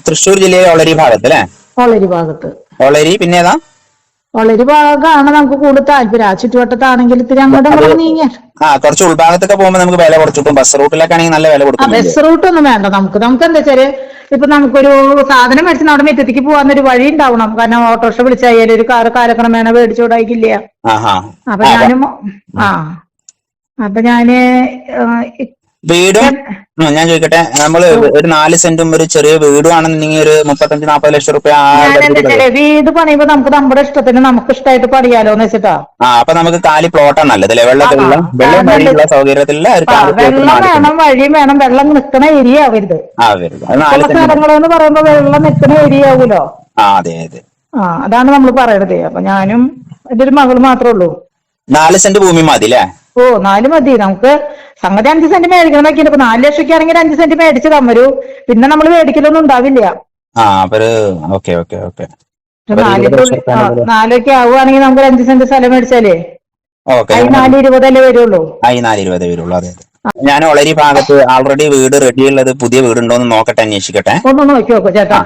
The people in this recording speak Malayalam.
തൃശ്ശൂർ ജില്ലയിലെ ഒളരി ഭാഗത്ത് അല്ലേ? ഒളരി ഭാഗത്ത്. ഒളരി പിന്നെ ഏതാ? ഒളരി ഭാഗമാണ് നമുക്ക് കൂടുതൽ താല്പര്യം. ആ ചുറ്റുവട്ടത്താണെങ്കിൽ ഇത്തിരി അങ്ങോട്ട് നീങ്ങിയ കുറച്ച് ഉൾഭാഗത്തൊക്കെ പോകുമ്പോൾ നമുക്ക് വില കുറച്ചു കിട്ടും. ബസ് റൂട്ടിലൊക്കെയാണെങ്കിൽ നല്ല വില കൊടുക്കും. ബസ് റൂട്ട് ഒന്നും വേണ്ട നമുക്ക് എന്താ വെച്ചാല് ഇപ്പൊ നമുക്കൊരു സാധനം മേടിച്ച് നമ്മുടെ മുറ്റത്തേക്ക് പോകാനൊരു വഴി ഉണ്ടാവണം. കാരണം ഓട്ടോറിക്ഷ വിളിച്ചായാലും ഒരു കാലക്രമേണ മേടിച്ചോടായിക്കില്ല. അപ്പൊ ഞാനും അപ്പൊ ഞാന് വീടും ഞാൻ ചോദിക്കട്ടെ, നമ്മള് ഒരു 4 സെന്റും ഒരു ചെറിയ വീടും ആണെന്നുണ്ടെങ്കിൽ ഒരു 35-40 ലക്ഷം രൂപ. വീട് പണിയുമ്പോ നമുക്ക് നമ്മുടെ ഇഷ്ടത്തിന് നമുക്ക് ഇഷ്ടമായിട്ട് പണിയാലോന്ന് വെച്ചിട്ടാ. അപ്പൊ നമുക്ക് കാലി പ്ലോട്ടാണ് നല്ലത് അല്ലെ? വെള്ളം സൗകര്യത്തിലുള്ള വെള്ളം വേണം, വഴിയും വേണം. വെള്ളം നിൽക്കണ ഏരിയ ആവരുത്. സ്ഥലങ്ങളെന്ന് പറയുമ്പോ വെള്ളം നിൽക്കണ ഏരിയ ആവൂലോ. അതെ അതെ. അതാണ് നമ്മൾ പറയണത്. അപ്പൊ ഞാനും എന്റെ ഒരു മകള് മാത്രമേ ഉള്ളൂ. 4 സെന്റ് ഭൂമി മതി അല്ലേ? 4 മതി നമുക്ക്. സംഗതി 5 സെന്റ് മേടിക്കണം നോക്കിയിട്ട് ഇപ്പൊ 4 ലക്ഷമൊക്കെ ആണെങ്കിൽ 5 സെന്റ് മേടിച്ച് തമ്മരു. പിന്നെ നമ്മൾ മേടിക്കലൊന്നും ഉണ്ടാവില്ല. 4 ആവുകയാണെങ്കിൽ നമുക്ക് 5 സെന്റ് സ്ഥലം മേടിച്ചാലേ 420 വരുള്ളൂ. 420 വരുള്ളൂ. അതെ. ഞാൻ ഒളരി ഭാഗത്ത് ആൾറെഡി വീട് റെഡിയുള്ളത് പുതിയ വീടുണ്ടോന്ന് നോക്കട്ടെ, അന്വേഷിക്കട്ടെ. ഒന്ന് നോക്കി നോക്കൂ ചേട്ടാ.